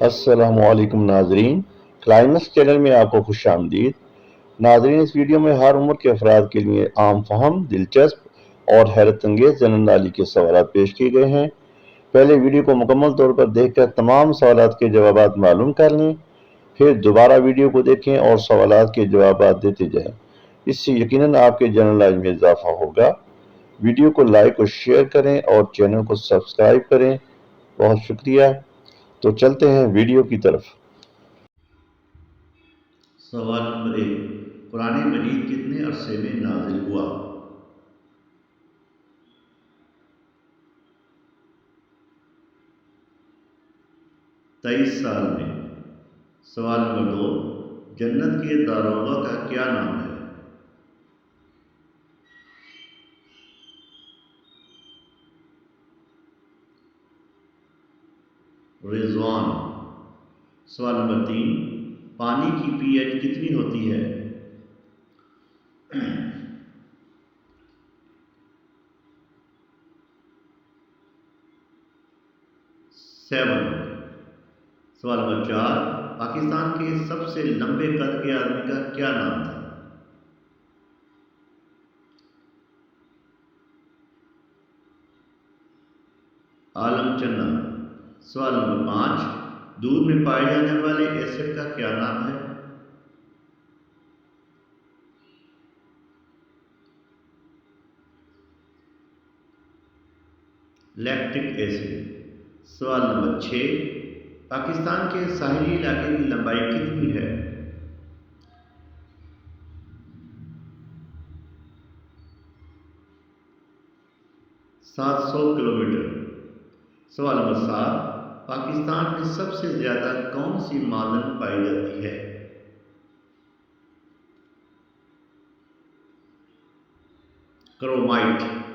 अस्सलामु अलैकुम नाजरीन, क्लाइमेक्स चैनल में आपको खुश आमदीद। नाजरीन, इस वीडियो में हर उम्र के अफराद के लिए आम फहम, दिलचस्प और हैरत अंगेज जनरल नॉलेज के सवाल पेश किए गए हैं। पहले वीडियो को मुकम्मल तौर पर देखकर तमाम सवालात के जवाब मालूम कर लें, फिर दोबारा वीडियो को देखें और सवालात के जवाब देते जाएं। इससे यकीनन आपके जनरल नॉलेज में इजाफा होगा। वीडियो को लाइक और शेयर करें और चैनल को सब्सक्राइब करें। बहुत शुक्रिया। तो चलते हैं वीडियो की तरफ। सवाल नंबर 1, कुरान मजीद कितने अरसे में नाजिल हुआ? तेईस साल में। सवाल नंबर 2, जन्नत के दारोगा का क्या नाम है? रिजवान। सवाल नंबर 3, पानी की pH कितनी होती है? 7। सवाल नंबर 4, पाकिस्तान के सबसे लंबे कद के आदमी का क्या नाम था? आलम चन्ना। सवाल नंबर 5, दूध में पाए जाने वाले एसिड का क्या नाम है? Lactic acid. सवाल नंबर 6, पाकिस्तान के साहिली इलाके की लंबाई कितनी है? 700 किलोमीटर। सवाल नंबर 7, पाकिस्तान में सबसे ज्यादा कौन सी मादन पाई जाती है? क्रोमाइट।